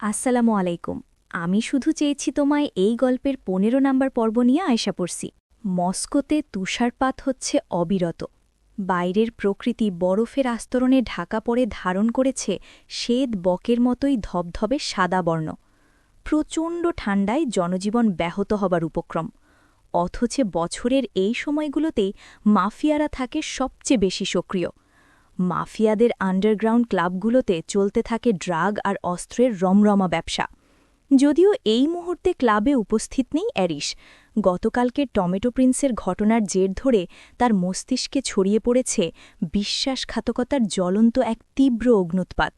আসসালামু আলাইকুম। আমি শুধু চেয়েছি তোমায় এই গল্পের ১৫ নাম্বার পর্ব নিয়ে আয়সা পড়ছি। মস্কোতে তুষারপাত হচ্ছে অবিরত। বাইরের প্রকৃতি বরফের আস্তরণে ঢাকা পড়ে ধারণ করেছে শ্বেত বকের মতোই ধবধবে সাদা বর্ণ। প্রচণ্ড ঠান্ডায় জনজীবন ব্যাহত হবার উপক্রম। অথচ বছরের এই সময়গুলোতেই মাফিয়ারা থাকে সবচেয়ে বেশি সক্রিয়। মাফিয়াদের আন্ডারগ্রাউন্ড ক্লাবগুলোতে চলতে থাকে ড্রাগ আর অস্ত্রের রমরমা ব্যবসা। যদিও এই মুহূর্তে ক্লাবে উপস্থিত নেই অ্যারিশ। গতকালকের টমেটো প্রিন্সের ঘটনার জের ধরে তার মস্তিষ্কে ছড়িয়ে পড়েছে বিশ্বাসঘাতকতার জ্বলন্ত এক তীব্র অগ্নুৎপাত।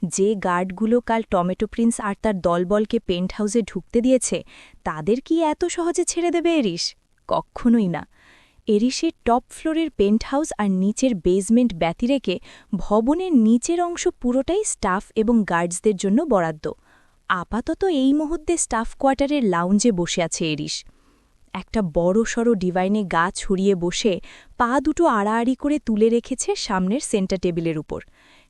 যে গার্ডগুলো কাল টমেটো প্রিন্স আর তার দলবলকে পেন্টহাউসে ঢুকতে দিয়েছে, তাদের কি এত সহজে ছেড়ে দেবে অ্যারিশ? কক্ষণই না। এরিসের টপ ফ্লোরের পেন্টহাউস আর নিচের বেসমেন্ট ব্যতিরেকে ভবনের নিচের অংশ পুরোটাই স্টাফ এবং গার্ডসদের জন্য বরাদ্দ। আপাতত এই মুহূর্তে স্টাফ কোয়ার্টারের লাউঞ্জে বসে আছে এরিস। একটা বড়সড় ডিভাইনে গা ছড়িয়ে বসে পা দুটো আড়াআড়ি করে তুলে রেখেছে সামনের সেন্টার টেবিলের উপর।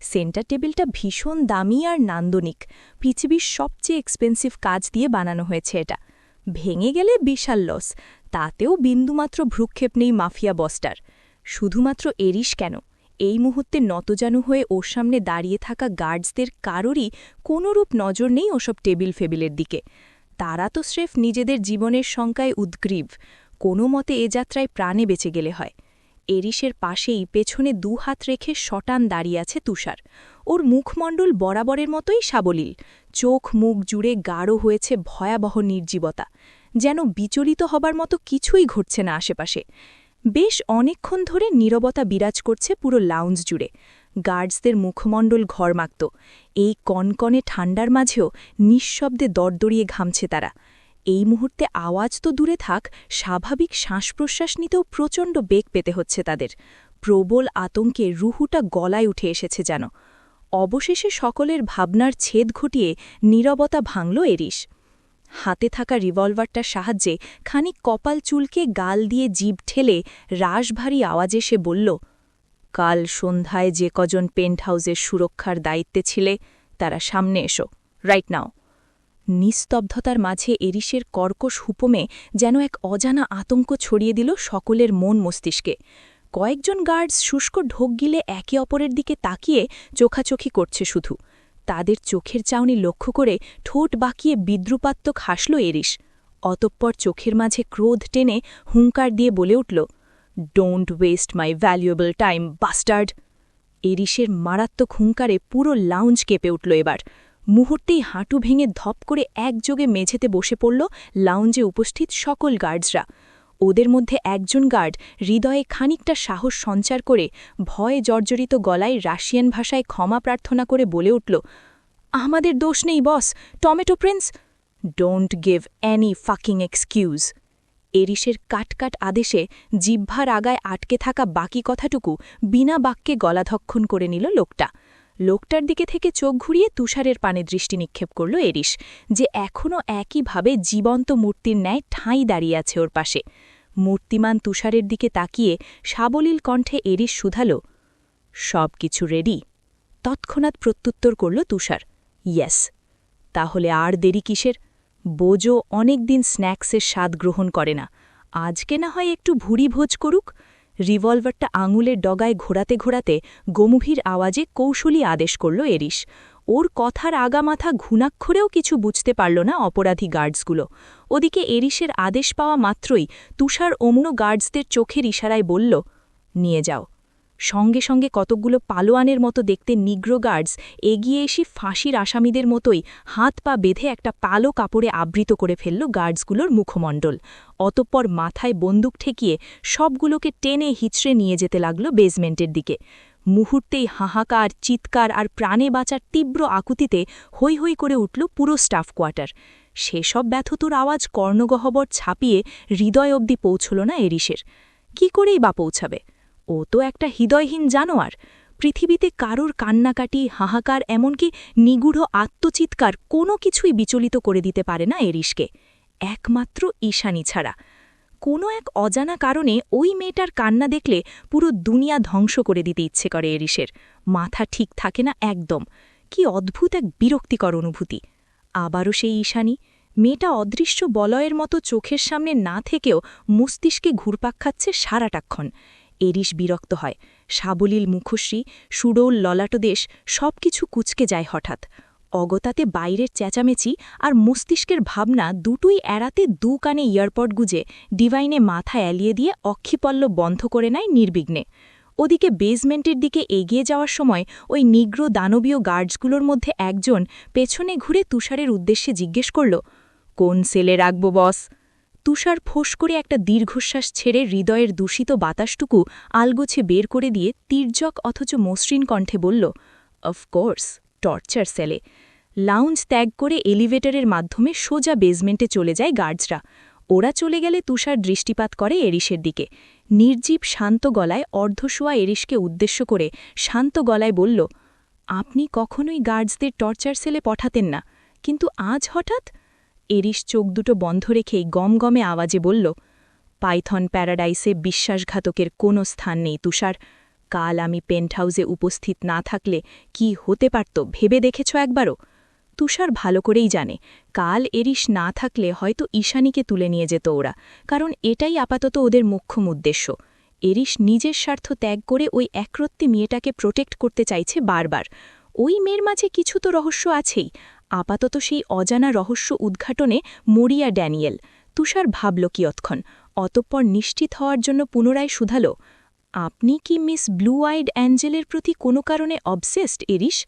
সেন্টার টেবিলটা ভীষণ দামি আর নান্দনিক। পৃথিবীর সবচেয়ে এক্সপেন্সিভ কাজ দিয়ে বানানো হয়েছে এটা। ভেঙে গেলে বিশাল লস, তাতেও বিন্দুমাত্র ভ্রুক্ষেপ নেই মাফিয়া বসটার। শুধুমাত্র এরিস কেন, এই মুহূর্তে নতজানু হয়ে ওর সামনে দাঁড়িয়ে থাকা গার্ডসদের কারোরই কোনোরূপ নজর নেই ওসব টেবিল ফেবিলের দিকে। তারা তো স্রেফ নিজেদের জীবনের শঙ্কায় উদ্গ্রীব, কোনো মতে এ যাত্রায় প্রাণে বেঁচে গেলে হয়। এরিসের পাশেই পেছনে দুহাত রেখে শটান দাঁড়িয়ে আছে তুষার। ওর মুখমণ্ডল বরাবরের মতোই সাবলীল, চোখ মুখ জুড়ে গাঢ় হয়েছে ভয়াবহ নির্জীবতা, যেন বিচলিত হবার মতো কিছুই ঘটছে না আশেপাশে। বেশ অনেকক্ষণ ধরে নীরবতা বিরাজ করছে পুরো লাউঞ্জ জুড়ে। গার্ডসদের মুখমণ্ডল ঘরমাক্ত। এই কনকনে ঠান্ডার মাঝেও নিঃশব্দে দরদরিয়ে ঘামছে তারা। এই মুহূর্তে আওয়াজ তো দূরে থাক, স্বাভাবিক শ্বাসপ্রশ্বাস নিতেও প্রচণ্ড বেগ পেতে হচ্ছে তাদের। প্রবল আতঙ্কে রুহুটা গলায় উঠে এসেছে যেন। অবশেষে সকলের ভাবনার ছেদ ঘটিয়ে নীরবতা ভাঙল এরিস। হাতে থাকা রিভলভারটার সাহায্যে খানিক কপাল চুলকে গাল দিয়ে জিভ ঠেলে রাশভারী আওয়াজে সে বলল, কাল সন্ধ্যায় যে কজন পেন্টহাউসের সুরক্ষার দায়িত্বে ছিলে তারা সামনে এসো, রাইট নাও। নিস্তব্ধতার মাঝে এরিসের কর্কশ হুকুমে যেন এক অজানা আতঙ্ক ছড়িয়ে দিল সকলের মন মস্তিষ্কে। কয়েকজন গার্ডস শুষ্ক ঢোক গিলে একে অপরের দিকে তাকিয়ে চোখাচোখি করছে শুধু। তাদের চোখের চাউনি লক্ষ্য করে ঠোঁট বাঁকিয়ে বিদ্রুপাত্মক হাসল এরিস। অতঃপর চোখের মাঝে ক্রোধ টেনে হুঙ্কার দিয়ে বলে উঠল, don't waste my valuable time, bastard. এরিসের মারাত্মক হুঙ্কারে পুরো লাউঞ্জ কেঁপে উঠল এবার। মুহূর্তেই হাঁটু ভেঙে ধপ করে একযোগে মেঝেতে বসে পড়ল লাউঞ্জে উপস্থিত সকল গার্ডসরা। ওদের মধ্যে একজন গার্ড হৃদয়ে খানিকটা সাহস সঞ্চার করে ভয়ে জর্জরিত গলায় রাশিয়ান ভাষায় ক্ষমা প্রার্থনা করে বলে উঠল, আমাদের দোষ নেই boss, tomato prince. Don't give any fucking excuse. এরিসের কাটকাট আদেশে জিহ্বার আগায় আটকে থাকা বাকি কথাটুকু বিনা বাক্যে গলাধক্ষণ করে নিল লোকটার দিকে থেকে চোখ ঘুরিয়ে তুষারের পানে দৃষ্টি নিক্ষেপ করল এরিস, যে এখনও একইভাবে জীবন্ত মূর্তির ন্যায় ঠাঁই দাঁড়িয়ে আছে ওর পাশে। মূর্তিমান তুষারের দিকে তাকিয়ে সাবলীল কণ্ঠে এরিস শুধাল, সব কিছু রেডি? তৎক্ষণাৎ প্রত্যুত্তর করল তুষার, ইয়েস। তাহলে আর দেরি কিসের? বোজো অনেকদিন স্ন্যাক্সের স্বাদ গ্রহণ করে না, আজকে না হয় একটু ভুরি ভোজ করুক। রিভলভারটা আঙুলের ডগায় ঘোরাতে ঘোরাতে গম্ভীর আওয়াজে কৌশলী আদেশ করল এরিস। ওর কথার আগামাথা ঘুণাক্ষরেও কিছু বুঝতে পারল না অপরাধী গার্ডসগুলো। ওদিকে এরিসের আদেশ পাওয়া মাত্রই তুষার অন্য গার্ডসদের চোখের ইশারায় বলল, নিয়ে যাও। সঙ্গে সঙ্গে কতকগুলো পালোয়ানের মতো দেখতে নিগ্রো গার্ডস এগিয়ে এসে ফাঁসির আসামিদের মতোই হাত পা বেঁধে একটা পালো কাপড়ে আবৃত করে ফেলল গার্ডসগুলোর মুখমণ্ডল। অতঃপর মাথায় বন্দুক ঠেকিয়ে সবগুলোকে টেনে হিচড়ে নিয়ে যেতে লাগল বেসমেন্টের দিকে। মুহূর্তেই হাহাকার, চিৎকার আর প্রাণে বাঁচার তীব্র আকুতিতে হৈ হৈ করে উঠল পুরো স্টাফ কোয়ার্টার। সেসব ব্যথতর আওয়াজ কর্ণগহ্বর ছাপিয়ে হৃদয় অবধি পৌঁছল না এরিসের। কি করেই বা পৌঁছাবে? ও তো একটা হৃদয়হীন জানোয়ার। পৃথিবীতে কারোর কান্নাকাটি, হাহাকার, এমনকি নিগূঢ় আত্মচিৎকার কোনো কিছুই বিচলিত করে দিতে পারে না এরিসকে, একমাত্র ঈশানী ছাড়া। কোনো এক অজানা কারণে ওই মেয়েটার কান্না দেখলে পুরো দুনিয়া ধ্বংস করে দিতে ইচ্ছে করে এরিসের। মাথা ঠিক থাকে না একদম। কি অদ্ভুত এক বিরক্তিকর অনুভূতি। আবারও সেই ঈশানী, মেয়েটা অদৃশ্য বলয়ের মতো চোখের সামনে না থেকেও মস্তিষ্কে ঘুরপাক খাচ্ছে সারাটাক্ষণ। এরিস বিরক্ত হয়। সাবলীল মুখশ্রী, সুডৌল ললাটদেশ সবকিছু কুচকে যায় হঠাৎ। অগতাতে বাইরের চেঁচামেচি আর মস্তিষ্কের ভাবনা দুটোই এড়াতে দু কানে ইয়ারপড গুজে ডিভাইনে মাথা এলিয়ে দিয়ে অক্ষিপল্লব বন্ধ করে নেয় নির্বিঘ্নে। ওদিকে বেসমেন্টের দিকে এগিয়ে যাওয়ার সময় ওই নিগ্র দানবীয় গার্ডসগুলোর মধ্যে একজন পেছনে ঘুরে তুষারের উদ্দেশ্যে জিজ্ঞেস করল, কোন সেলে রাখব বস? তুষার ফোঁস করে একটা দীর্ঘশ্বাস ছেড়ে হৃদয়ের দূষিত বাতাসটুকু আলগোছে বের করে দিয়ে তির্যক অথচ মসৃণ কণ্ঠে বলল, অফকোর্স, টর্চার সেলে। লাউঞ্জ ত্যাগ করে এলিভেটরের মাধ্যমে সোজা বেসমেন্টে চলে যায় গার্ডসরা। ওরা চলে গেলে তুষার দৃষ্টিপাত করে এরিসের দিকে। নির্জীব শান্ত গলায় অর্ধশোয়া এরিসকে উদ্দেশ্য করে শান্ত গলায় বলল, আপনি কখনোই গার্ডসদের টর্চার সেলে পাঠাতেন না, কিন্তু আজ হঠাৎ? এরিস চোখ দুটো বন্ধ রেখেই গমগমে আওয়াজে বলল, পাইথন প্যারাডাইসে বিশ্বাসঘাতকের কোনো স্থান নেই তুষার। কাল আমি পেন্টহাউসে উপস্থিত না থাকলে কি হতে পারত ভেবে দেখেছ একবারও? তুষার ভালো করেই জানে, কাল এরিস না থাকলে হয়তো ঈশানীকে তুলে নিয়ে যেত ওরা, কারণ এটাই আপাতত ওদের মোক্ষম উদ্দেশ্য। এরিস নিজের স্বার্থ ত্যাগ করে ওই একরত্তি মেয়েটাকে প্রোটেক্ট করতে চাইছে বারবার। ওই মেয়ের মাঝে কিছু তো রহস্য আছেই। আপাতত সেই অজানা রহস্য উদ্ঘাটনে মরিয়া ড্যানিয়েল। তুষার ভাবল কিয়ৎক্ষণ, অতঃপর নিশ্চিত হওয়ার জন্য পুনরায় শুধাল, আপনি কি মিস ব্লু আইড অ্যাঞ্জেলের প্রতি কোনো কারণে অবসেসড এরিস?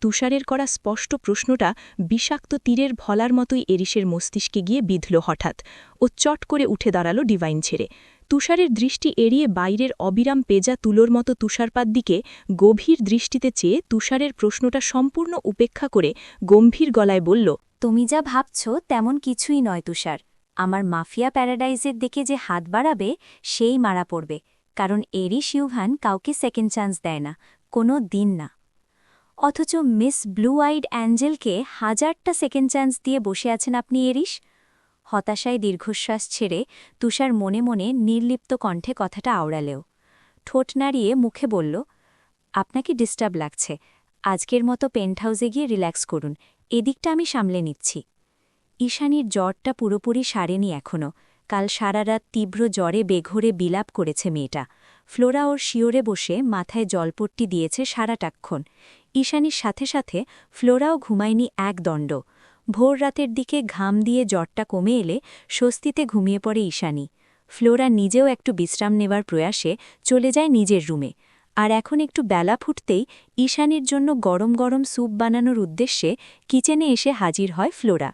তুষারের করা স্পষ্ট প্রশ্নটা বিষাক্ত তীরের ভলার মতোই এরিসের মস্তিষ্কে গিয়ে বিঁধল হঠাৎ। ও চট করে উঠে দাঁড়াল ডিভাইন ছেড়ে। তুষারের দৃষ্টি এড়িয়ে বাইরের অবিরাম পেজা তুলোর মতো তুষারপাত দিকে গভীর দৃষ্টিতে চেয়ে তুষারের প্রশ্নটা সম্পূর্ণ উপেক্ষা করে গম্ভীর গলায় বলল, তুমি যা ভাবছ তেমন কিছুই নয় তুষার। আমার মাফিয়া প্যারাডাইজের দিকে যে হাত বাড়াবে সেই মারা পড়বে, কারণ এরিস ইউভান কাউকে সেকেন্ড চান্স দেয় না, কোনো দিন না। অথচ মিস ব্লু আইড অ্যাঞ্জেলকে হাজারটা সেকেন্ড চান্স দিয়ে বসে আছেন আপনি এরিস। হতাশায় দীর্ঘশ্বাস ছেড়ে তুষার মনে মনে নির্লিপ্ত কণ্ঠে কথাটা আওড়ালেও ঠোঁট নাড়িয়ে মুখে বলল, আপনাকে ডিস্টার্ব লাগছে, আজকের মতো পেন্টহাউসে গিয়ে রিল্যাক্স করুন, এদিকটা আমি সামলে নিচ্ছি। ঈশানীর জ্বরটা পুরোপুরি সারেনি এখনও। কাল সারা রাত তীব্র জ্বরে বেঘোরে বিলাপ করেছে মেয়েটা। ফ্লোরা ওর শিওরে বসে মাথায় জলপট্টি দিয়েছে সারাটাক্ষণ। ঈশানীর সাথে সাথে ফ্লোরাও ঘুমায়নি এক দণ্ড। ভোর রাতের দিকে ঘাম দিয়ে জ্বরটা কমে এলে স্বস্তিতে ঘুমিয়ে পড়ে ঈশানী। ফ্লোরা নিজেও একটু বিশ্রাম নেবার প্রয়াসে চলে যায় নিজের রুমে। আর এখন একটু বেলা ফুটতেই ঈশানীর জন্য গরম গরম স্যুপ বানানোর উদ্দেশ্যে কিচেনে এসে হাজির হয় ফ্লোরা।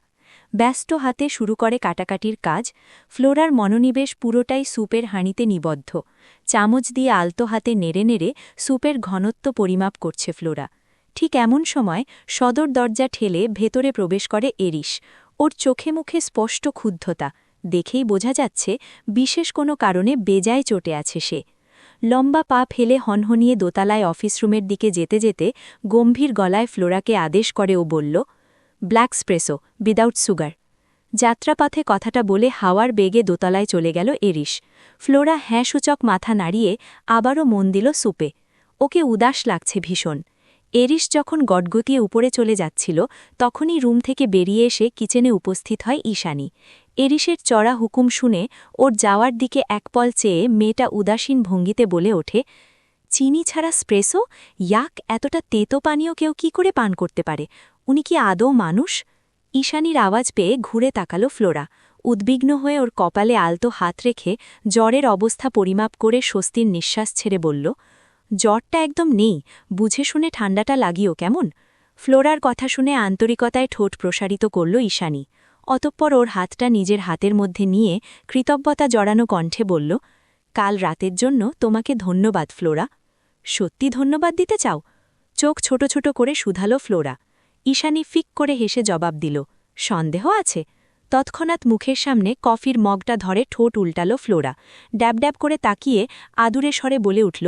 ব্যস্ত হাতে শুরু করে কাটাকাটির কাজ। ফ্লোরার মনোনিবেশ পুরোটাই স্যুপের হাঁড়িতে নিবদ্ধ। চামচ দিয়ে আলতো হাতে নেড়ে নেড়ে স্যুপের ঘনত্ব পরিমাপ করছে ফ্লোরা। ঠিক এমন সময় সদর দরজা ঠেলে ভেতরে প্রবেশ করে এরিস। ওর চোখে মুখে স্পষ্ট ক্ষুব্ধতা, দেখেই বোঝা যাচ্ছে বিশেষ কোনো কারণে বেজায় চটে আছে সে। লম্বা পা ফেলে হনহনিয়ে দোতলায় অফিস রুমের দিকে যেতে যেতে গম্ভীর গলায় ফ্লোরাকে আদেশ করে ও বলল, ব্ল্যাক স্প্রেসো উইদাউট সুগার। যাত্রাপথে কথাটা বলে হাওয়ার বেগে দোতলায় চলে গেল এরিস। ফ্লোরা হ্যাঁসূচক মাথা নাড়িয়ে আবারও মন দিল সুপে। ওকে উদাস লাগছে ভীষণ। এরিস যখন গটগটিয়ে উপরে চলে যাচ্ছিল তখনই রুম থেকে বেরিয়ে এসে কিচেনে উপস্থিত হয় ঈশানী। এরিসের চড়া হুকুম শুনে ওর যাওয়ার দিকে একপল চেয়ে মেয়েটা উদাসীন ভঙ্গিতে বলে ওঠে, চিনি ছাড়া স্প্রেসো, ইয়াক, এতটা তেতো পানীয় কেউ কি করে পান করতে পারে? উনি কি আদৌ মানুষ? ঈশানীর আওয়াজ পেয়ে ঘুরে তাকালো ফ্লোরা। উদ্বিগ্ন হয়ে ওর কপালে আলতো হাত রেখে জ্বরের অবস্থা পরিমাপ করে স্বস্তির নিঃশ্বাস ছেড়ে বলল, জ্বরটা একদম নেই, বুঝে শুনে ঠান্ডাটা লাগিও কেমন? ফ্লোরার কথা শুনে আন্তরিকতায় ঠোঁট প্রসারিত করল ঈশানী। অতঃপর ওর হাতটা নিজের হাতের মধ্যে নিয়ে কৃতজ্ঞতা জড়ানো কণ্ঠে বলল, কাল রাতের জন্য তোমাকে ধন্যবাদ ফ্লোরা। সত্যি ধন্যবাদ দিতে চাও? চোখ ছোট ছোট করে শুধালো ফ্লোরা। ঈশানী ফিক করে হেসে জবাব দিল, সন্দেহ আছে? তৎক্ষণাৎ মুখের সামনে কফির মগটা ধরে ঠোঁট উল্টালো ফ্লোরা। ড্যাব ড্যাব করে তাকিয়ে আদুরে স্বরে বলে উঠল,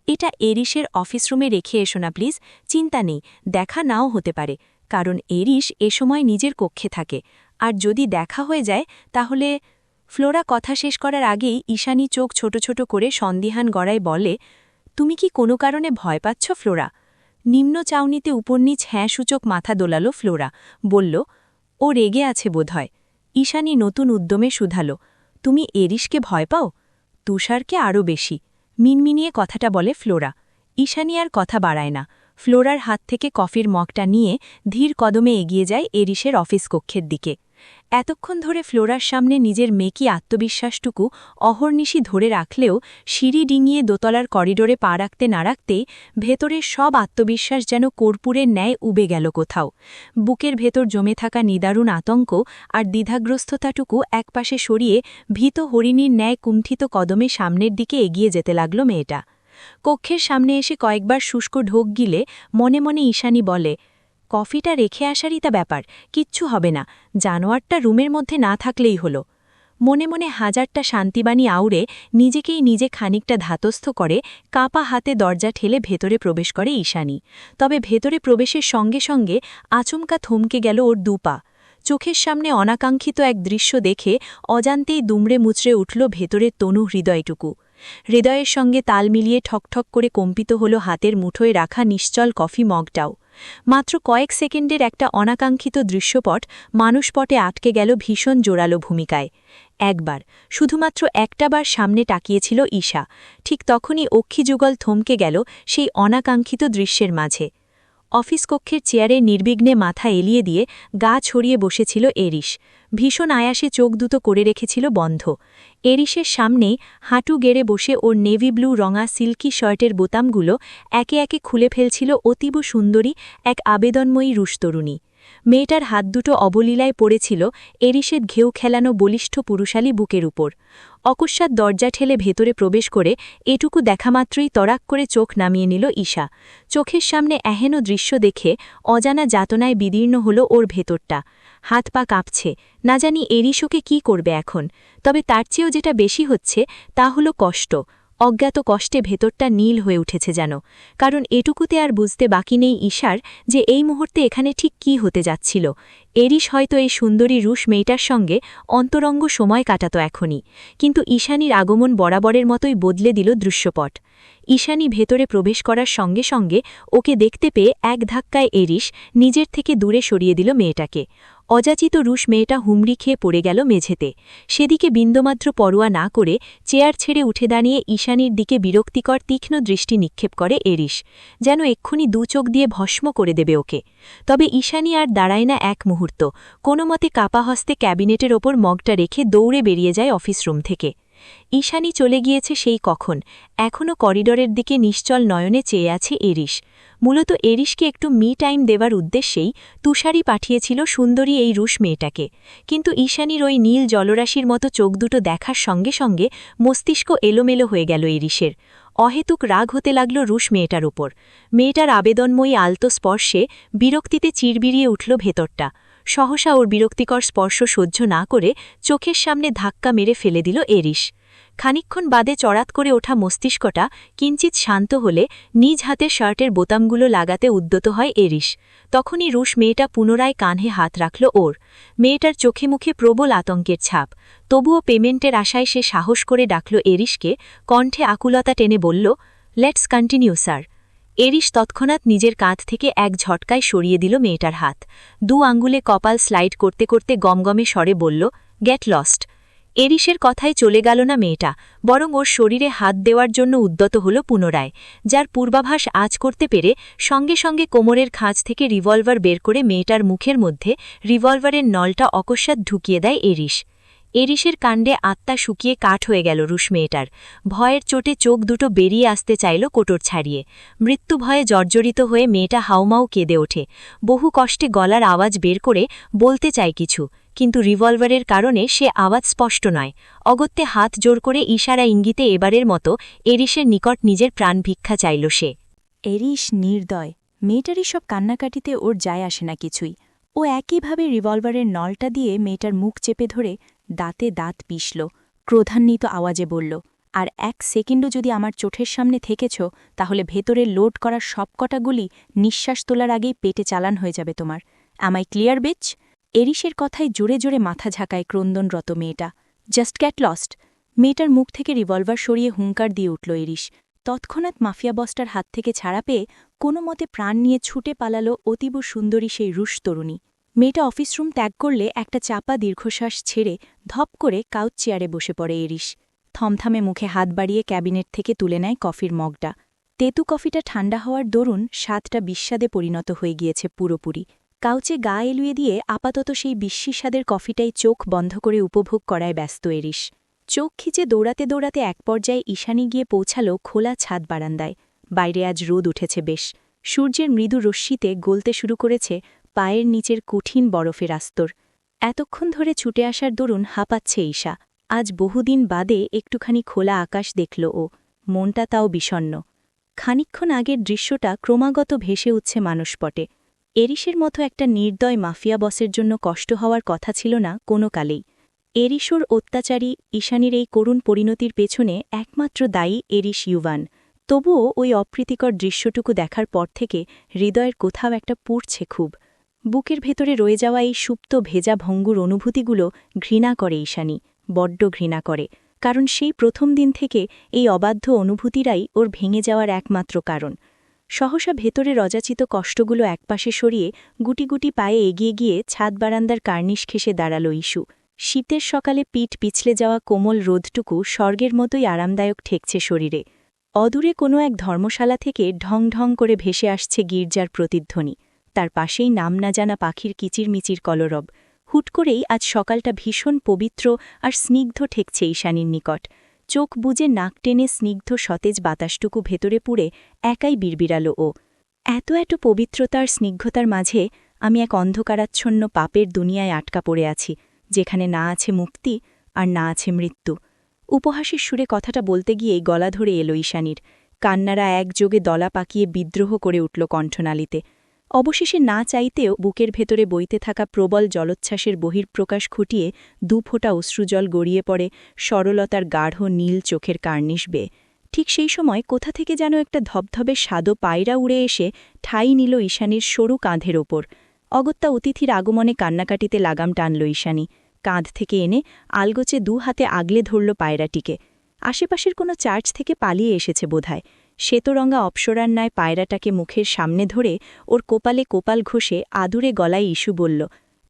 এটা এরিসের অফিস রুমে রেখে এসো না প্লিজ, চিন্তা নেই, দেখা নাও হতে পারে, কারণ এরিস এ সময় নিজের কক্ষে থাকে, আর যদি দেখা হয়ে যায় তাহলে। ফ্লোরা কথা শেষ করার আগেই ঈশানী চোখ ছোট ছোট করে সন্দিহান গড়ায় বলে, তুমি কি কোনো কারণে ভয় পাচ্ছ ফ্লোরা? নিম্ন চাউনিতে উপর নিচ হ্যাঁ সূচক মাথা দোলালো ফ্লোরা, বলল, ও রেগে আছে বোধহয়। ঈশানী নতুন উদ্যমে শুধালো, তুমি এরিশকে ভয় পাও? তুষারকে আরও বেশি, মিনমিনিয়ে কথাটা বলে ফ্লোরা। ঈশানী আর কথা বাড়ায় না, ফ্লোরার হাত থেকে কফির মগটা নিয়ে ধীর কদমে এগিয়ে যায় এরিশের অফিস কক্ষের দিকে। এতক্ষণ ধরে ফ্লোরার সামনে নিজের মেকি আত্মবিশ্বাসটুকু অহর্নিশি ধরে রাখলেও সিঁড়ি ডিঙিয়ে দোতলার করিডোরে পা রাখতে না রাখতেই ভেতরের সব আত্মবিশ্বাস যেন কর্পূরের ন্যায় উবে গেল কোথাও। বুকের ভেতর জমে থাকা নিদারুণ আতঙ্ক আর দ্বিধাগ্রস্ততাটুকু একপাশে সরিয়ে ভীত হরিণীর ন্যায় কুণ্ঠিত কদমে সামনের দিকে এগিয়ে যেতে লাগল মেয়েটা। কক্ষের সামনে এসে কয়েকবার শুষ্ক ঢোক গিলে মনে মনে ঈশানী বলে, কফিটা রেখে আসারই তা ব্যাপার, কিচ্ছু হবে না, জানোয়ারটা রুমের মধ্যে না থাকলেই হলো। মনে মনে হাজারটা শান্তিবাণী আউড়ে নিজেকেই নিজে খানিকটা ধাতস্থ করে কাপা হাতে দরজা ঠেলে ভেতরে প্রবেশ করে ঈশানী। তবে ভেতরে প্রবেশের সঙ্গে সঙ্গে আচমকা থমকে গেল ওর দুপা। চোখের সামনে অনাকাঙ্ক্ষিত এক দৃশ্য দেখে অজান্তেই দুমড়ে মুচড়ে উঠল ভেতরের তনু হৃদয়টুকু। হৃদয়ের সঙ্গে তাল মিলিয়ে ঠকঠক করে কম্পিত হল হাতের মুঠোয় রাখা নিশ্চল কফি মগটাও। মাত্র কয়েক সেকেন্ডের একটা অনাকাঙ্ক্ষিত দৃশ্যপট মানুষপটে আটকে গেল ভীষণ জোরালো ভূমিকায়। একবার, শুধুমাত্র একটাবার সামনে তাকিয়েছিল ঈশা, ঠিক তখনই অক্ষিযুগল থমকে গেল সেই অনাকাঙ্ক্ষিত দৃশ্যের মাঝে। অফিস কক্ষের চেয়ারে নির্বিঘ্নে মাথা এলিয়ে দিয়ে গা ছড়িয়ে বসেছিল এরিশ। ভীষণ আয়াসে চোখ দুটো করে রেখেছিল বন্ধ। এরিশের সামনেই হাঁটু গেড়ে বসে ওর নেভি ব্লু রঙা সিল্কি শার্টের বোতামগুলো একে একে খুলে ফেলছিল অতীব সুন্দরী এক আবেদনময়ী রুশতরুণী। মেয়েটার হাত দুটো অবলীলায় পড়েছিল এরিশের ঘেউ খেলানো বলিষ্ঠ পুরুষালী বুকের উপর। অকস্মাৎ দরজা ঠেলে ভেতরে প্রবেশ করে এটুকু দেখামাত্রই তড়াক করে চোখ নামিয়ে নিল ঈশা। চোখের সামনে এহেন দৃশ্য দেখে অজানা যাতনায় বিদীর্ণ হল ওর ভেতরটা। হাত পা কাঁপছে, না জানি এরিশোকে কি করবে এখন। তবে তার চেয়েও যেটা বেশি হচ্ছে তা হল কষ্ট। অজ্ঞাত কষ্টে ভেতরটা নীল হয়ে উঠেছে যেন, কারণ এটুকুতে আর বুঝতে বাকি নেই ঈশার যে এই মুহূর্তে এখানে ঠিক কী হতে যাচ্ছিল। এরিশ হয়তো এই সুন্দরী রুশ মেয়েটার সঙ্গে অন্তরঙ্গ সময় কাটাত এখনই, কিন্তু ঈশানীর আগমন বরাবরের মতোই বদলে দিল দৃশ্যপট। ঈশানী ভেতরে প্রবেশ করার সঙ্গে সঙ্গে ওকে দেখতে পেয়ে এক ধাক্কায় এরিশ নিজের থেকে দূরে সরিয়ে দিল মেয়েটাকে। অযাচিত রুশ মেয়েটা হুমড়ি খেয়ে পড়ে গেল মেঝেতে। সেদিকে বিন্দুমাত্র পরোয়া না করে চেয়ার ছেড়ে উঠে দাঁড়িয়ে ঈশানীর দিকে বিরক্তিকর তীক্ষ্ণ দৃষ্টি নিক্ষেপ করে এরিশ, যেন এক্ষুনি দু চোখ দিয়ে ভস্ম করে দেবে ওকে। তবে ঈশানী আর দাঁড়ায় না এক মুহূর্ত, কোনো মতে কাপা হস্তে ক্যাবিনেটের ওপর মগটা রেখে দৌড়ে বেরিয়ে যায় অফিস রুম থেকে। ঈশানী চলে গিয়েছে সেই কখন, এখনও করিডোরের দিকে নিশ্চল নয়নে চেয়ে আছে এরিশ। মূলত এরিশকে একটু মি টাইম দেওয়ার উদ্দেশ্যেই তুষারই পাঠিয়েছিল সুন্দরী এই রুশ মেয়েটাকে, কিন্তু ঈশানীর ওই নীল জলরাশির মতো চোখ দুটো দেখার সঙ্গে সঙ্গে মস্তিষ্ক এলোমেলো হয়ে গেল এরিশের। অহেতুক রাগ হতে লাগল রুশ মেয়েটার ওপর। মেয়েটার আবেদনময়ী আলতো স্পর্শে বিরক্তিতে চিরবিরিয়ে উঠল ভেতরটা। সহসা ওর বিরক্তিকর স্পর্শ সহ্য না করে চোখের সামনে ধাক্কা মেরে ফেলে দিল এরিশ। খানিকক্ষণ বাদে চড়াত করে ওঠা মস্তিষ্কটা কিঞ্চিত শান্ত হলে নিজ হাতের শার্টের বোতামগুলো লাগাতে উদ্যত হয় এরিশ। তখনই রুশ মেয়েটা পুনরায় কাঁধে হাত রাখল ওর। মেয়েটার চোখে মুখে প্রবল আতঙ্কের ছাপ, তবুও পেমেন্টের আশায় সে সাহস করে ডাকল এরিশকে, কণ্ঠে আকুলতা টেনে বলল, লেটস কন্টিনিউ স্যার। এরিশ তৎক্ষণাৎ নিজের কাঁধ থেকে এক ঝটকায় সরিয়ে দিল মেয়েটার হাত। দু আঙ্গুলে কপাল স্লাইড করতে করতে গমগমে স্বরে বলল, গেট লস্ট। এরিশের কথায় চলে গেল না মেয়েটা, বরং ওর শরীরে হাত দেওয়ার জন্য উদ্যত হল পুনরায়, যার পূর্বাভাস আজ করতে পেরে সঙ্গে সঙ্গে কোমরের খাঁজ থেকে রিভলভার বের করে মেয়েটার মুখের মধ্যে রিভলভারের নলটা অকস্মাৎ ঢুকিয়ে দেয় এরিশ। এরিশের কাণ্ডে আত্মা শুকিয়ে কাঠ হয়ে গেল রুশ মেয়েটার। ভয়ের চোটে চোখ দুটো বেরিয়ে আসতে চাইল কোটর ছাড়িয়ে। মৃত্যু ভয়ে জর্জরিত হয়ে মেয়েটা হাউমাউ কেঁদে ওঠে। বহু কষ্টে গলার আওয়াজ বের করে বলতে চায় কিছু, কিন্তু রিভলভারের কারণে সে আওয়াজ স্পষ্ট নয়। অগত্যে হাত জোর করে ইশারা ইঙ্গিতে এবারের মতো এরিশের নিকট নিজের প্রাণ ভিক্ষা চাইল সে। এরিশ নির্দয়, মেয়েটারই সব কান্নাকাটিতে ওর যায় আসে না কিছুই। ও একইভাবে রিভলভারের নলটা দিয়ে মেয়েটার মুখ চেপে ধরে দাঁতে দাঁত পিষল, ক্রোধান্বিত আওয়াজে বলল, আর এক সেকেন্ডও যদি আমার চোখের সামনে থেকেছ তাহলে ভেতরে লোড করা সবকটা গুলি নিঃশ্বাস তোলার আগেই পেটে চালান হয়ে যাবে তোমার। আমায় ক্লিয়ার বিচ? এরিশের কথায় জোরে জোরে মাথা ঝাঁকায় ক্রন্দনরত মেয়েটা। Just got lost. মেয়েটার মুখ থেকে রিভলভার সরিয়ে হুঙ্কার দিয়ে উঠল এরিশ। তৎক্ষণাৎ মাফিয়া বসটার হাত থেকে ছাড়া পেয়ে কোনো মতে প্রাণ নিয়ে ছুটে পালালো অতীব সুন্দরী সেই রুশ তরুণী। মেয়েটা অফিস রুম ত্যাগ করলে একটা চাপা দীর্ঘশ্বাস ছেড়ে ধপ করে কাউচ চেয়ারে বসে পড়ে এরিস। থমথমে মুখে হাত বাড়িয়ে ক্যাবিনেট থেকে তুলে নেয় কফির মগটা। তেতু কফিটা ঠান্ডা হওয়ার দরুন স্বাদটা বিস্বাদে পরিণত হয়ে গিয়েছে পুরোপুরি। কাউচে গা এলুয়ে দিয়ে আপাতত সেই বিস্বাদের কফিটাই চোখ বন্ধ করে উপভোগ করায় ব্যস্ত এরিস। চোখ খিচে দৌড়াতে দৌড়াতে এক পর্যায়ে ঈশানী গিয়ে পৌঁছাল খোলা ছাদ বারান্দায়। বাইরে আজ রোদ উঠেছে বেশ। সূর্যের মৃদু রশ্মিতে গলতে শুরু করেছে পায়ের নিচের কঠিন বরফের আস্তর। এতক্ষণ ধরে ছুটে আসার দরুন হাঁপাচ্ছে ঈশা। আজ বহুদিন বাদে একটুখানি খোলা আকাশ দেখল ও, মনটা তাও বিষণ্ণ। খানিকক্ষণ আগের দৃশ্যটা ক্রমাগত ভেসে উঠছে মানুষপটে। এরিসের মতো একটা নির্দয় মাফিয়া বসের জন্য কষ্ট হওয়ার কথা ছিল না কোনো কালেই। এরিসোর অত্যাচারী ঈশানীর এই করুণ পরিণতির পেছনে একমাত্র দায়ী এরিস ইউভান। তবুও ওই অপ্রীতিকর দৃশ্যটুকু দেখার পর থেকে হৃদয়ের কোথাও একটা পুড়ছে খুব। বুকের ভেতরে রয়ে যাওয়া এই সুপ্ত ভেজা ভঙ্গুর অনুভূতিগুলো ঘৃণা করে ঈশানী, বড্ড ঘৃণা করে। কারণ সেই প্রথম দিন থেকে এই অবাধ্য অনুভূতিরাই ওর ভেঙে যাওয়ার একমাত্র কারণ। সহসা ভেতরে রজাচিত কষ্টগুলো একপাশে সরিয়ে গুটি গুটি পায়ে এগিয়ে গিয়ে ছাদ বারান্দার কার্নিশ ঘেঁষে দাঁড়াল ইস্যু। শীতের সকালে পিঠ পিছলে যাওয়া কোমল রোদটুকু স্বর্গের মতোই আরামদায়ক ঠেকছে শরীরে। অদূরে কোনো এক ধর্মশালা থেকে ঢং ঢং করে ভেসে আসছে গির্জার প্রতিধ্বনি। তার পাশেই নাম না জানা পাখির কিচিরমিচির কলরব। হুট করেই আজ সকালটা ভীষণ পবিত্র আর স্নিগ্ধ ঠেকছে ঈশানীর নিকট। চোখ বুজে নাক টেনে স্নিগ্ধ সতেজ বাতাসটুকু ভেতরে পুড়ে একাই বিড়বিড়াল ও। এত পবিত্রতার স্নিগ্ধতার মাঝে আমি এক অন্ধকারাচ্ছন্ন পাপের দুনিয়ায় আটকা পড়ে আছি, যেখানে না আছে মুক্তি আর না আছে মৃত্যু। উপহাসের সুরে কথাটা বলতে গিয়েই গলা ধরে এলো ঈশানীর। কান্নারা একযোগে দলা পাকিয়ে বিদ্রোহ করে উঠল কণ্ঠনালীতে। অবশেষে না চাইতেও বুকের ভেতরে বইতে থাকা প্রবল জলোচ্ছ্বাসের বহির্প্রকাশ ঘটিয়ে দুফোঁটা অশ্রুজল গড়িয়ে পড়ে সরলতার গাঢ় নীল চোখের কার্নিশ বেয়ে। ঠিক সেই সময় কোথা থেকে যেন একটা ধবধবে সাদো পায়রা উড়ে এসে ঠাই নিল ঈশানীর সরু কাঁধের ওপর। অগত্যা অতিথির আগমনে কান্নাকাটিতে লাগাম টানল ঈশানী। কাঁধ থেকে এনে আলগোচে দু হাতে আগলে ধরল পায়রাটিকে। আশেপাশের কোনো চার্চ থেকে পালিয়ে এসেছে বোধহয়। শ্বেতরঙা অপ্সরার ন্যায় পায়রাটাকে মুখের সামনে ধরে ওর কোপালে কোপাল ঘষে আদুরে গলায় ইস্যু বলল,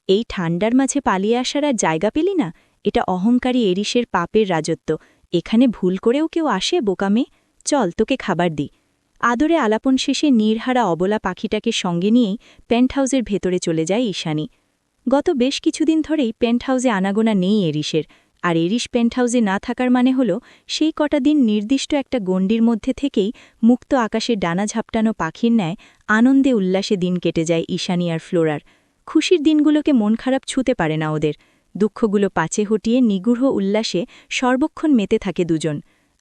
এই ঠান্ডার মাঝে পালিয়ে আসার আর জায়গা পেলি না? এটা অহংকারী এরিসের পাপের রাজত্ব। এখানে ভুল করেও কেউ আসে বোকামে? চল তোকে খাবার দি। আদরে আলাপন শেষে নীরহারা অবলা পাখিটাকে সঙ্গে নিয়েই পেন্টহাউসের ভেতরে চলে যায় ঈশানী। গত বেশ কিছুদিন ধরেই পেন্টহাউসে আনাগোনা নেই এরিসের। আর এরিস পেন্টহাউসে না থাকার মানে হল সেই কটা দিন নির্দিষ্ট একটা গণ্ডির মধ্যে থেকেই মুক্ত আকাশে ডানা ঝাপটানো পাখির ন্যায় আনন্দে উল্লাসে দিন কেটে যায় ঈশানী আর ফ্লোরার। খুশির দিনগুলোকে মন খারাপ ছুঁতে পারে না ওদের। দুঃখগুলো পাছে হটিয়ে নিগূঢ় উল্লাসে সর্বক্ষণ মেতে থাকে দুজন।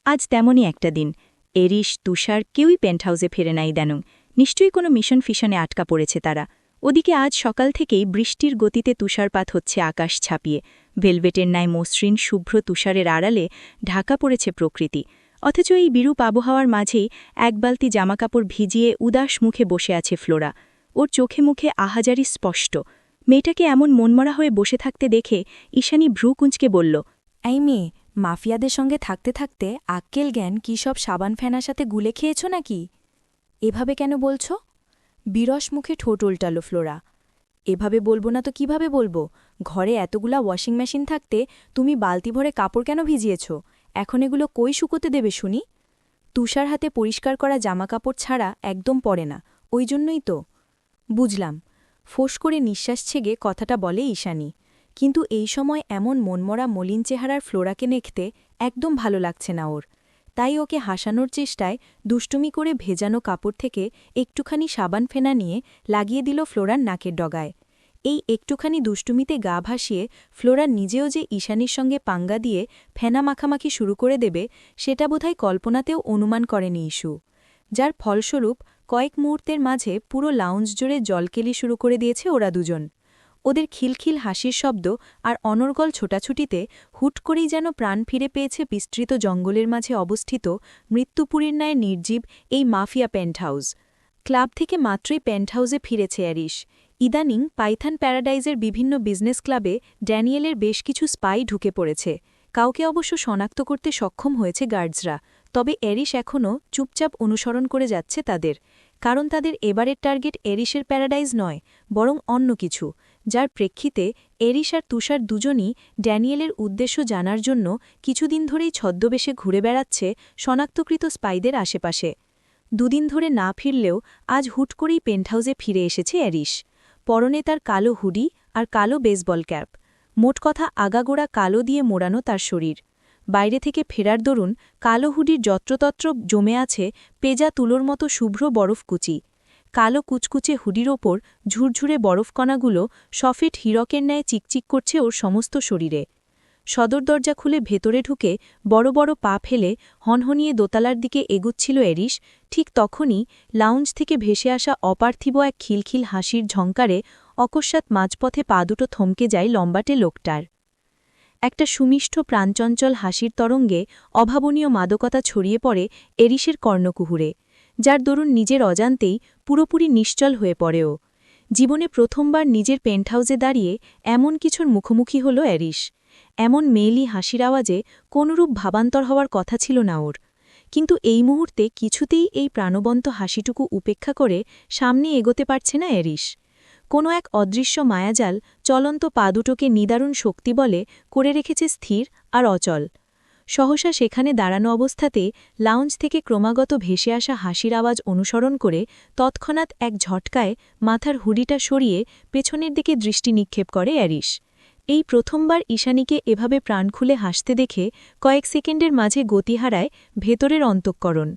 আজ তেমনই একটা দিন। এরিস, তুষার কেউই পেন্টহাউসে ফেরে নাই দেন। নিশ্চয়ই কোনো মিশন ফিশনে আটকা পড়েছে তারা। ওদিকে আজ সকাল থেকেই বৃষ্টির গতিতে তুষারপাত হচ্ছে আকাশ ছাপিয়ে। ভেলভেটের ন্যায় মসৃণ শুভ্র তুষারের আড়ালে ঢাকা পড়েছে প্রকৃতি। অথচ এই বিরূপ আবহাওয়ার মাঝেই এক বালতি জামাকাপড় ভিজিয়ে উদাস মুখে বসে আছে ফ্লোরা। ওর চোখে মুখে আহাজারি স্পষ্ট। মেয়েটাকে এমন মনমরা হয়ে বসে থাকতে দেখে ঈশানী ভ্রু কুঁচকে বলল, এই মেয়ে, মাফিয়াদের সঙ্গে থাকতে থাকতে আক্কেল জ্ঞান কী সব সাবান ফেনার সাথে গুলে খেয়েছ নাকি? এভাবে কেন বলছ? বিরস মুখে ঠোঁট উল্টাল ফ্লোরা। এভাবে বলবো না তো কিভাবে বলবো? ঘরে এতগুলা ওয়াশিং মেশিন থাকতে তুমি বালতি ভরে কাপড় কেন ভিজিয়েছ? এখন এগুলো কই শুকোতে দেবে শুনি? তুষার হাতে পরিষ্কার করা জামাকাপড় ছাড়া একদম পড়ে না, ওই জন্যই তো। বুঝলাম। ফোঁস করে নিঃশ্বাস ছেগে কথাটা বলে ঈশানী। কিন্তু এই সময় এমন মনমরা মলিন চেহারার ফ্লোরাকে দেখতে একদম ভালো লাগছে না ওর। তাই ওকে হাসানোর চেষ্টায় দুষ্টুমি করে ভেজানো কাপড় থেকে একটুখানি সাবান ফেনা নিয়ে লাগিয়ে দিল ফ্লোরার নাকের ডগায়। এই একটুখানি দুষ্টুমিতে গা ভাসিয়ে ফ্লোরা নিজেও যে ঈশানীর সঙ্গে পাঙ্গা দিয়ে ফেনা মাখামাখি শুরু করে দেবে, সেটা বোধহয় কল্পনাতেও অনুমান করেনি ইস্যু। যার ফলস্বরূপ কয়েক মুহূর্তের মাঝে পুরো লাউঞ্জ জুড়ে জলকেলি শুরু করে দিয়েছে ওরা দুজন। ওদের খিলখিল হাসির শব্দ আর অনর্গল ছোটাছুটিতে হুট করেই যেন প্রাণ ফিরে পেয়েছে বিস্তৃত জঙ্গলের মাঝে অবস্থিত মৃত্যুপুরীর ন্যায় নির্জীব এই মাফিয়া পেন্টহাউস। ক্লাব থেকে মাত্রই পেন্টহাউসে ফিরেছে অ্যারিস। ইদানিং পাইথন প্যারাডাইজের বিভিন্ন বিজনেস ক্লাবে ড্যানিয়েলের বেশ কিছু স্পাই ঢুকে পড়েছে। কাউকে অবশ্য শনাক্ত করতে সক্ষম হয়েছে গার্ডসরা। তবে অ্যারিস এখনও চুপচাপ অনুসরণ করে যাচ্ছে তাদের। কারণ তাদের এবারের টার্গেট এরিসের প্যারাডাইজ নয়, বরং অন্য কিছু, যার প্রেক্ষিতে এরিস আর তুষার দুজনই ড্যানিয়েলের উদ্দেশ্য জানার জন্য কিছুদিন ধরেই ছদ্মবেশে ঘুরে বেড়াচ্ছে শনাক্তকৃত স্পাইদের আশেপাশে। দুদিন ধরে না ফিরলেও আজ হুট করেই পেন্টহাউসে ফিরে এসেছে এরিস। পরনে তার কালো হুডি আর কালো বেসবল ক্যাপ, মোট কথা আগাগোড়া কালো দিয়ে মোড়ানো তার শরীর। বাইরে থেকে ফেরার দরুন কালো হুডির যত্রতত্র জমে আছে পেজা তুলোর মতো শুভ্র বরফকুচি। কালো কুচকুচে হুডির ওপর ঝুরঝুরে বরফকণাগুলো সফেট হীরকের ন্যায় চিকচিক করছে ওর সমস্ত শরীরে। সদর দরজা খুলে ভেতরে ঢুকে বড় বড় পা ফেলে হনহনিয়ে দোতলার দিকে এগুচ্ছিল এরিস। ঠিক তখনই লাউঞ্জ থেকে ভেসে আসা অপার্থিব এক খিলখিল হাসির ঝঙ্কারে অকস্মাৎ মাঝপথে পা দুটো থমকে যায় লম্বাটে লোকটার। একটা সুমিষ্ঠ প্রাণচঞ্চল হাসির তরঙ্গে অভাবনীয় মাদকতা ছড়িয়ে পড়ে এরিসের কর্ণকুহুরে, যার দরুন নিজের অজান্তেই পুরোপুরি নিশ্চল হয়ে পড়েও। জীবনে প্রথমবার নিজের পেন্টহাউসে দাঁড়িয়ে এমন কিছুর মুখোমুখি হল এরিস। এমন মেয়েলি হাসির আওয়াজে কোনরূপ ভাবান্তর হওয়ার কথা ছিল না ওর, কিন্তু এই মুহূর্তে কিছুতেই এই প্রাণবন্ত হাসিটুকু উপেক্ষা করে সামনে এগোতে পারছে না এরিস। কোনো এক অদৃশ্য মায়াজাল চলন্ত পা দুটোকে নিদারুণ শক্তি বলে করে রেখেছে স্থির আর অচল। সহসা সেখানে দাঁড়ানো অবস্থাতে লাউঞ্জ থেকে ক্রমাগত ভেসে আসা হাসির আওয়াজ অনুসরণ করে তৎক্ষণাৎ এক ঝটকায় মাথার হুডিটা সরিয়ে পেছনের দিকে দৃষ্টি নিক্ষেপ করে এরিস। এই প্রথমবার ঈশানীকে এভাবে প্রাণ খুলে হাসতে দেখে কয়েক সেকেন্ডের মাঝে গতি হারায় ভেতরের অন্তঃকরণ।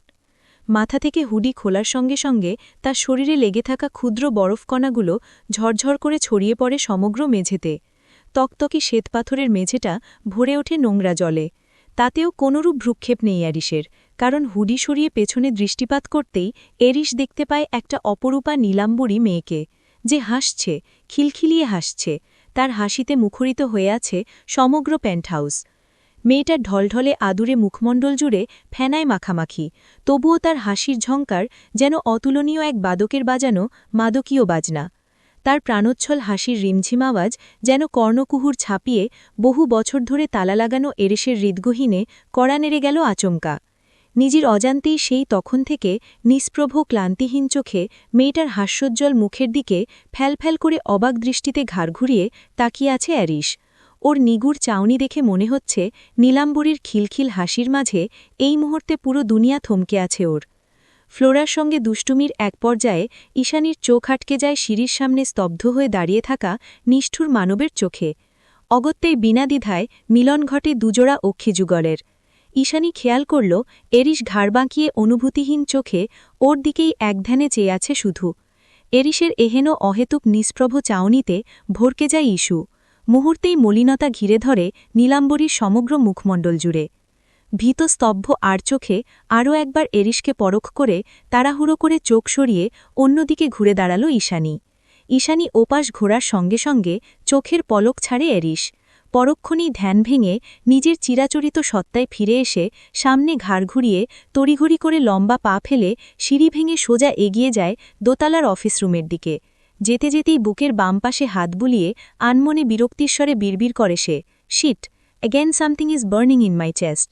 মাথা থেকে হুডি খোলার সঙ্গে সঙ্গে তার শরীরে লেগে থাকা ক্ষুদ্র বরফকণাগুলো ঝরঝর করে ছড়িয়ে পড়ে সমগ্র মেঝেতে। তকতকি শ্বেতপাথরের মেঝেটা ভরে ওঠে নোংরা জলে। তাতেও কোনরূপ ভ্রুক্ষেপ নেই এরিসের, কারণ হুডি সরিয়ে পেছনে দৃষ্টিপাত করতেই এরিস দেখতে পায় একটা অপরূপা নীলাম্বরী মেয়েকে, যে হাসছে, খিলখিলিয়ে হাসছে। তার হাসিতে মুখরিত হয়ে আছে সমগ্র পেন্টহাউস। মেয়েটার ঢলঢলে আদুরে মুখমণ্ডল জুড়ে ফেনায় মাখামাখি, তবুও তার হাসির ঝঙ্কার যেন অতুলনীয় এক বাদকের বাজানো মাদকীয় বাজনা। তার প্রাণোচ্ছল হাসির রিমঝিম আওয়াজ যেন কর্ণকুহুর ছাপিয়ে বহু বছর ধরে তালা লাগানো এরিসের হৃদ্গহীনে কড়া নেড়ে গেল আচমকা। নিজের অজান্তেই সেই তখন থেকে নিষ্প্রভ ক্লান্তিহীন চোখে মেয়েটার হাস্যোজ্জ্বল মুখের দিকে ফ্যালফ্যাল করে অবাক দৃষ্টিতে ঘাড় ঘুরিয়ে তাকিয়ে আছে এরিস। ওর নিগুড় চাউনি দেখে মনে হচ্ছে নীলাম্বরীর খিলখিল হাসির মাঝে এই মুহূর্তে পুরো দুনিয়া থমকে আছে ওর। ফ্লোরার সঙ্গে দুষ্টুমির এক পর্যায়ে ঈশানীর চোখ আটকে যায় সিঁড়ির সামনে স্তব্ধ হয়ে দাঁড়িয়ে থাকা নিষ্ঠুর মানবের চোখে। অগত্যেই বিনা দ্বিধায় মিলন ঘটে দুজোড়া অক্ষিযুগলের। ঈশানী খেয়াল করল এরিস ঘাড় বাঁকিয়ে অনুভূতিহীন চোখে ওর দিকেই একধ্যানে চেয়ে আছে শুধু। এরিসের এহেন অহেতুক নিষ্প্রভ চাউনিতে ভরকে যায় ইস্যু। মুহূর্তেই মলিনতা ঘিরে ধরে নীলাম্বরীর সমগ্র মুখমণ্ডল জুড়ে। ভীত স্তব্ধ আর চোখে আরও একবার এরিসকে পরখ করে তাড়াহুড়ো করে চোখ সরিয়ে অন্যদিকে ঘুরে দাঁড়াল ঈশানী। ঈশানী ওপাশ ঘোরার সঙ্গে সঙ্গে চোখের পলক ছাড়ে এরিস। পরক্ষণেই ধ্যান ভেঙে নিজের চিরাচরিত সত্তায় ফিরে এসে সামনে ঘাড় ঘুরিয়ে তড়িঘড়ি করে লম্বা পা ফেলে সিঁড়ি ভেঙে সোজা এগিয়ে যায় দোতলার অফিস রুমের দিকে। যেতে যেতেই বুকের বাম পাশে হাত বুলিয়ে আনমনে বিরক্তিস্বরে বিড়বিড় করে সে, shit, again something is burning in my chest.